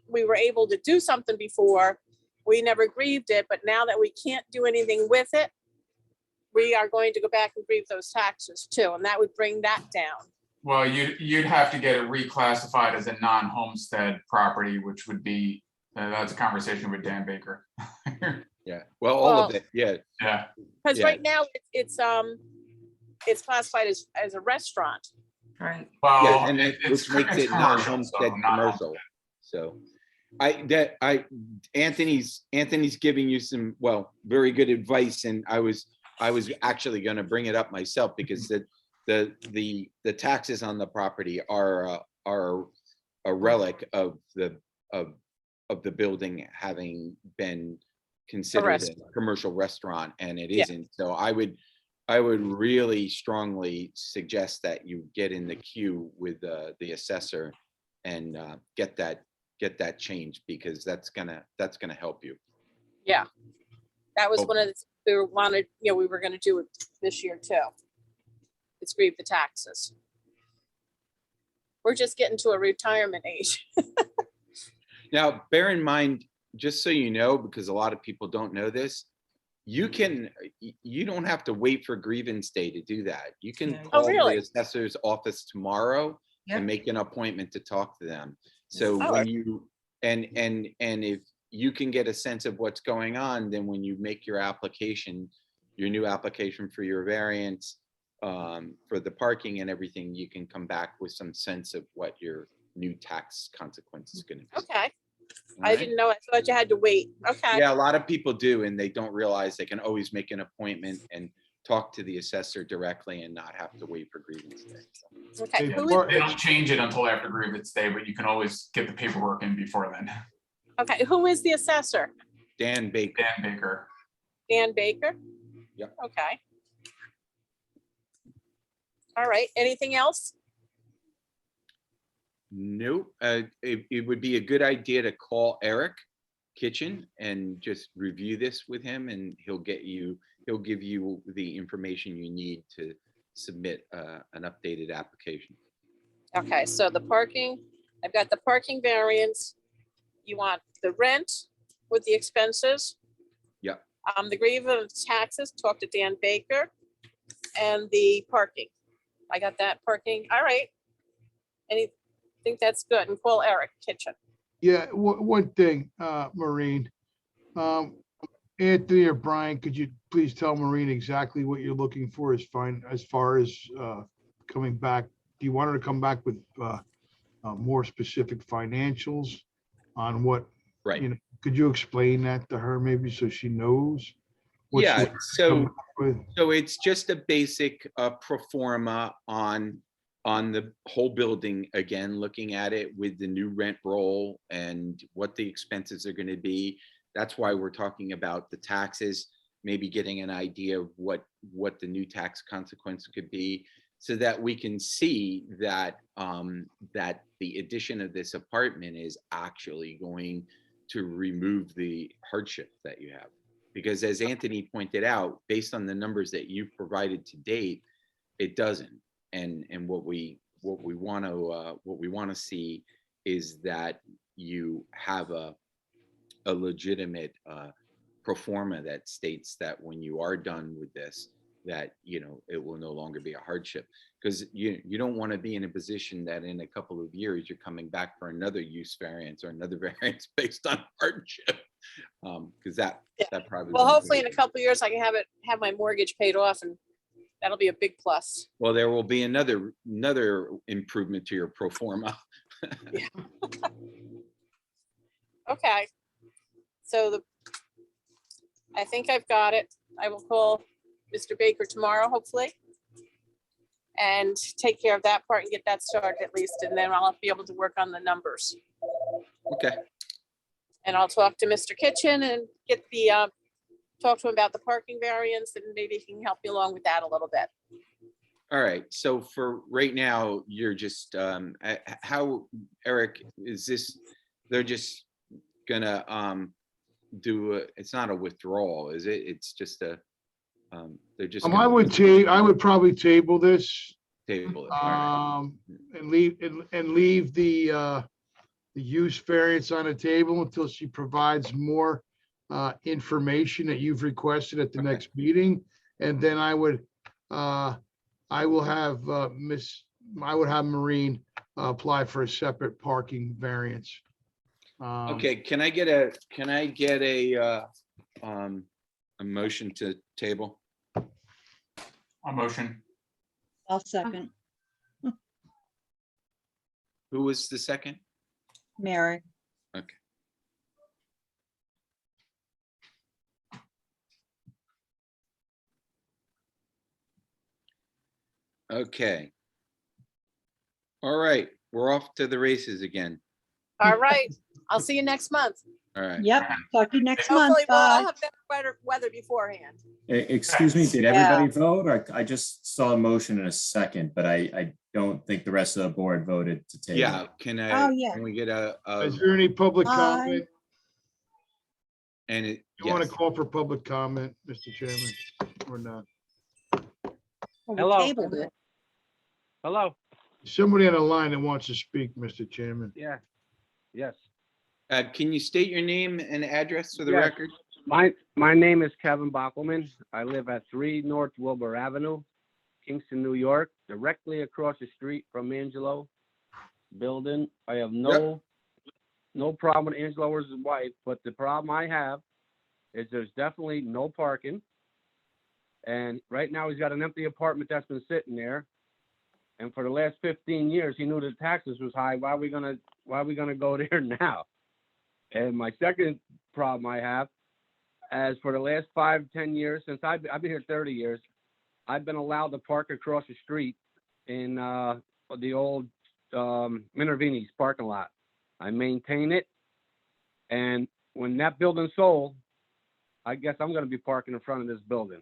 we were able to do something before, we never grieved it, but now that we can't do anything with it, we are going to go back and grieve those taxes too, and that would bring that down.
Well, you'd have to get it reclassified as a non-homestead property, which would be, that's a conversation with Dan Baker.
Yeah, well, all of it, yeah.
Yeah,
Because
Yeah.
right now it's classified as a restaurant.
Right.
well,
Yeah, and
it's
which makes
it's
it
commercial,
non-homestead
so not
commercial. So Anthony's giving you some, well, very good advice, and I was actually gonna bring it up myself, because the taxes on the property are a relic of the building having been considered a
restaurant.
commercial restaurant, and it
Yeah.
isn't. So I would really strongly suggest that you get in the queue with the assessor and get that changed, because that's gonna help you.
Yeah. That was
Oh.
one of the, we were gonna do it this year too. It's grieve the taxes. We're just getting to a retirement age.
Now, bear in mind, just so you know, because a lot of people don't know this, you don't have to wait for grievance day to do that. You can
Yeah.
Oh,
call
really?
the assessor's office tomorrow
Yep.
and make an appointment to talk to them. So
Oh.
when you, and if you can get a sense of what's going on, then when you make your application, your new application for your variance, for the parking and everything, you can come back with some sense of what your new tax consequence is gonna be.
Okay.
All
I
right?
didn't know. I thought you had to wait. Okay.
Yeah, a lot of people do, and they don't realize they can always make an appointment and talk to the assessor directly and not have to wait for grievance day.
Okay.
Hey,
Who
Mark-
They don't change it until after grievance day, but you can always get the paperwork in before then.
is the assessor?
Dan Baker.
Dan Baker.
Dan Baker?
Yep.
Okay. All right. Anything else?
Nope. It would be a good idea to call Eric Kitchen and just review this with him, and he'll give you the information you need to submit an updated application.
Okay, so the parking, I've got the parking variance. You want the rent with the expenses?
Yep.
The grievance taxes, talk to Dan Baker, and the parking. I got that parking. All right. Anything think that's good. And call Eric Kitchen.
Yeah, one thing, Maureen. Anthony or Brian, could you please tell Maureen exactly what you're looking for as far as coming back? Do you want her to come back with more specific financials on what,
Right.
you know, could you explain that to her maybe so she knows? what she
Yeah,
wants to come back with?
so it's just a basic pro forma on the whole building, again, looking at it with the new rent roll and what the expenses are going to be. That's why we're talking about the taxes, maybe getting an idea of what the new tax consequence could be, so that we can see that that the addition of this apartment is actually going to remove the hardship that you have. Because as Anthony pointed out, based on the numbers that you've provided to date, it doesn't. And what we want to see is that you have a legitimate pro forma that states that when you are done with this, that, you know, it will no longer be a hardship. Because you don't want to be in a position that in a couple of years you're coming back for another use variance or another variance based on hardship. Because that probably.
Well, hopefully in a couple of years, I can have my mortgage paid off, and that'll be a big plus.
Well, there will be another improvement to your pro forma.
Okay. So I think I've got it. I will call Mr. Baker tomorrow, hopefully, and take care of that part and get that started at least, and then I'll be able to work on the numbers.
Okay.
And I'll talk to Mr. Kitchen and get talk to him about the parking variance, and maybe he can help me along with that a little bit.
All right. So for right now, you're just how, Eric, is this? They're just gonna it's not a withdrawal, is it? It's just a they're just
I would probably table this.
table it. All right.
And leave the use variance on the table until she provides more information that you've requested at the
Okay.
next meeting. And then I will have Maureen apply for a separate parking variance.
Okay, can I get a motion to table?
A motion.
I'll second.
Who was the second?
Mary.
Okay. Okay. All right, we're off to the races again.
All right. I'll see you next month.
All right.
Yep, talk to you next month.
Hopefully we'll all
Bye.
have better weather beforehand.
Excuse me, did
Yeah.
everybody vote? I just saw a motion in a second, but I don't think the rest of the board voted to table.
Yeah, can
Oh, yeah.
we get
Is there any public
Aye.
comment?
and it,
You want to
yes.
call for public comment, Mr. Chairman, or not?
Well, we
Hello.
tabled it.
Hello,
Somebody on the line that wants to speak, Mr. Chairman.
yeah, yes.
Can you state your name and address for the
Yes.
record?
My name is Kevin Bockelman. I live at 3 North Wilbur Avenue, Kingston, New York, directly across the street from Angelo building. I have no problem with Angelo or his wife, but the problem I have is there's definitely no parking. And right now he's got an empty apartment that's been sitting there. And for the last 15 years, he knew the taxes was high. Why are we gonna go there now? And my second problem I have, as for the last 5-10 years, since I've been here 30 years, I've been allowed to park across the street in the old Minervini's parking lot. I maintain it, and when that building sold, I guess I'm going to be parking in front of this building.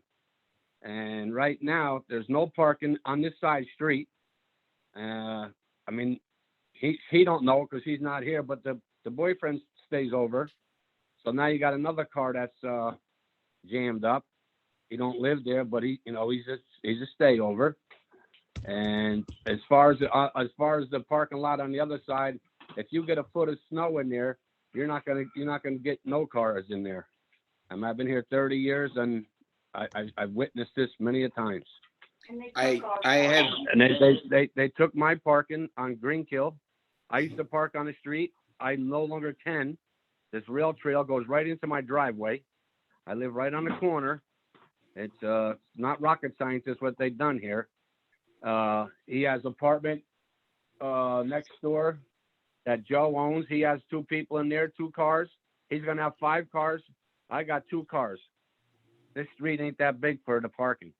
And right now, there's no parking on this side street. I mean, he don't know because he's not here, but the boyfriend stays over. So now you got another car that's jammed up. He don't live there, but he's a stay over. And as far as the parking lot on the other side, if you get a foot of snow in there, you're not gonna get no cars in there. I've been here 30 years, and I've witnessed this many a times.
I have,
And they took my parking on Greenkill I used to park on the street. I no longer can. This rail trail goes right into my driveway. I live right on the corner. It's not rocket science is what they've done here. He has apartment next door that Joe owns. He has 2 people in there, 2 cars. He's gonna have 5 cars. I got 2 cars. This street ain't that big for the parking.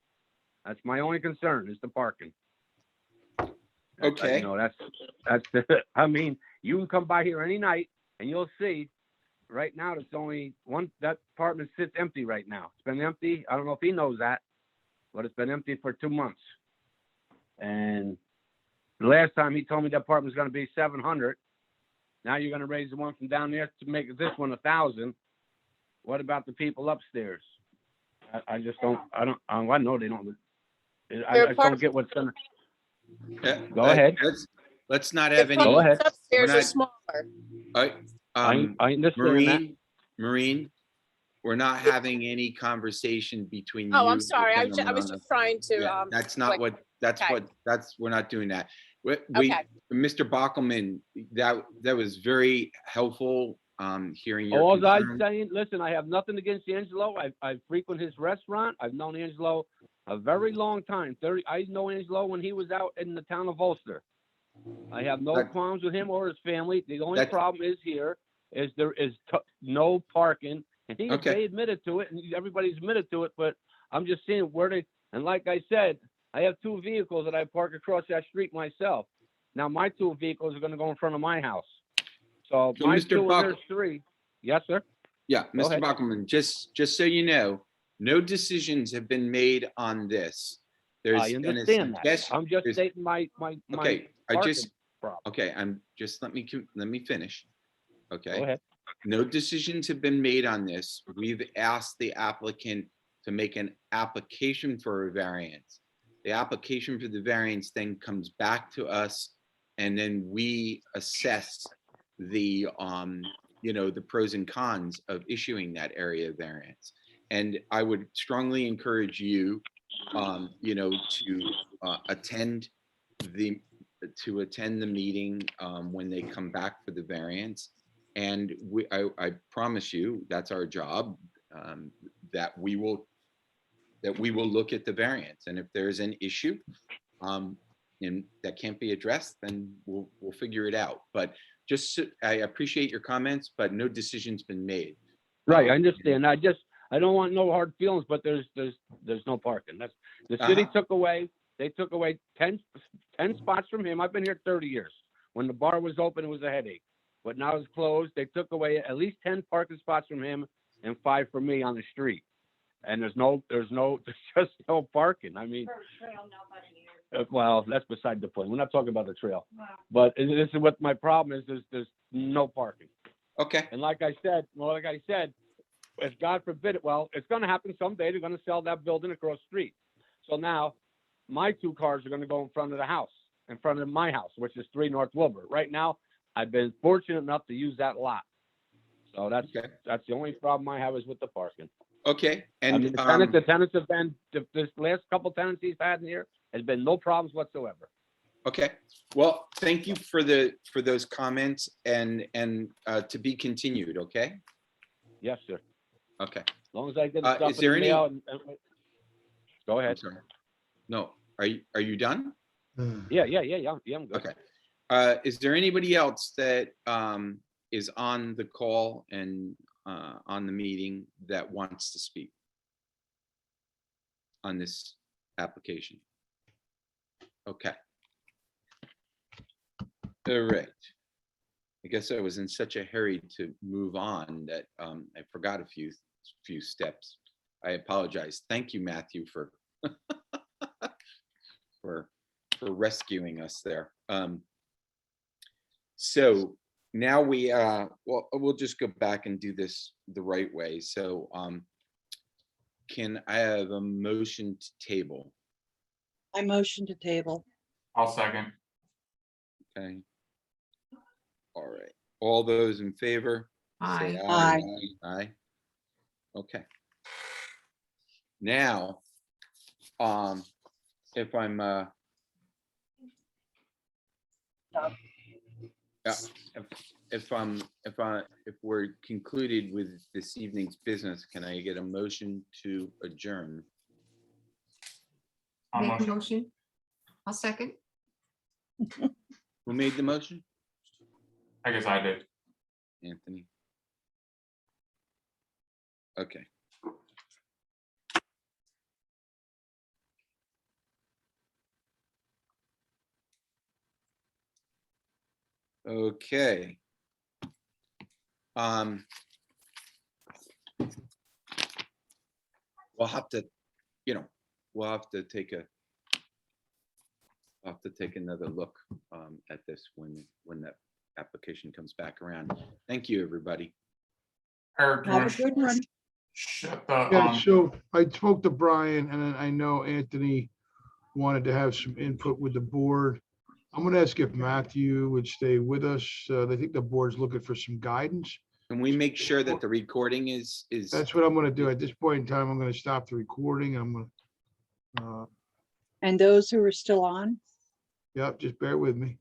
That's my only concern is the parking.
Okay.
You know, that's I mean, you can come by here any night and you'll see right now it's only one, that apartment sits empty right now. It's been empty. I don't know if he knows that, but it's been empty for 2 months. And the last time he told me the apartment's gonna be 700. Now you're gonna raise the one from down there to make this one 1,000. What about the people upstairs? I just don't, I know they don't. I just don't get what's gonna. Go ahead.
Let's not
The
have any.
Go ahead.
apartments upstairs
We're
are
not-
smaller.
I understand that.
Marine, we're not having any conversation between you.
Oh, I'm sorry. I
and
was
Marana.
just trying to,
Yeah, That's not
like-
what,
okay.
we're not doing that. We,
Okay.
Mr. Bockelman, that was very helpful, hearing your
All I'm
concern.
saying, listen, I have nothing against Angelo. I frequent his restaurant. I've known Angelo a very long time. I know Angelo when he was out in the town of Ulster. I have no
That-
qualms with him or his family. The only
That's-
problem is here is there is no parking. And
Okay.
they admitted to it and everybody's admitted to it, but I'm just seeing where they, and like I said, I have 2 vehicles that I park across that street myself. Now my 2 vehicles are gonna go in front of my house. So
So
my
Mr.
2 and
Buck-
there's 3. Yes, sir?
Yeah,
Go
Mr.
ahead.
Bockelman, just so you know, no decisions have been made on this. There's
I
been a
understand that.
suggestion-
I'm just
there's-
stating my
Okay,
parking problem.
okay, let me finish. Okay.
Go ahead.
No decisions have been made on this. We've asked the applicant to make an application for a variance. The application for the variance then comes back to us, and then we assess the, the pros and cons of issuing that area variance. And I would strongly encourage you, to attend the meeting when they come back for the variance. And I promise you, that's our job, that we will look at the variance. And if there's an issue and that can't be addressed, then we'll figure it out. But I appreciate your comments, but no decision's been made.
Right, I understand. I don't want no hard feelings, but there's no parking. That's, the city took away 10 spots from him. I've been here 30 years. When the bar was open, it was a headache. But now it's closed. They took away at least 10 parking spots from him and 5 from me on the street. And there's just no parking. I mean, well, that's beside the point. We're not talking about the trail. But this is what my problem is. There's no parking.
Okay,
And like I said, if God forbid it, well, it's going to happen someday. They're going to sell that building across the street. So now my 2 cars are going to go in front of the house, in front of my house, which is 3 North Wilbur. Right now, I've been fortunate enough to use that lot. So that's the only problem I have is with the parking.
okay.
I
And
mean, the tenants have been, this last couple tenants he's had in here, has been no problems whatsoever.
okay, well, thank you for those comments and to be continued, okay?
Yes, sir.
Okay.
As long as I get the
Is
stuff in
there
the
any-
mail. Go
I'm
ahead.
sorry. No, are you done?
Yeah, I'm good.
Okay. Is there anybody else that is on the call and on the meeting that wants to speak on this application? Okay. All right. I guess I was in such a hurry to move on that I forgot a few steps. I apologize. Thank you, Matthew, for for rescuing us there. So now we'll just go back and do this the right way. So can I have a motion to table?
I motion to table.
I'll second.
Okay. All right. All those in favor? say
Aye.
Aye. Okay. Now, if I'm If we're concluded with this evening's business, can I get a motion to adjourn?
On
Make a
motion.
motion. I'll second.
Who made the motion?
I guess I did.
Anthony. Okay. Okay. We'll have to, we'll have to take another look at this when that application comes back around. Thank you, everybody.
Eric, you
Have
want
a
to
good one.
shut the,
Yeah, so I spoke to Brian and then I know Anthony wanted to have some input with the board. I'm gonna ask if Matthew would stay with us. I think the board's looking for some guidance.
Can we make sure that the recording is?
That's what I'm gonna do. At this point in time, I'm gonna stop the recording. I'm gonna,
And those who are still on,
yep, just bear with me.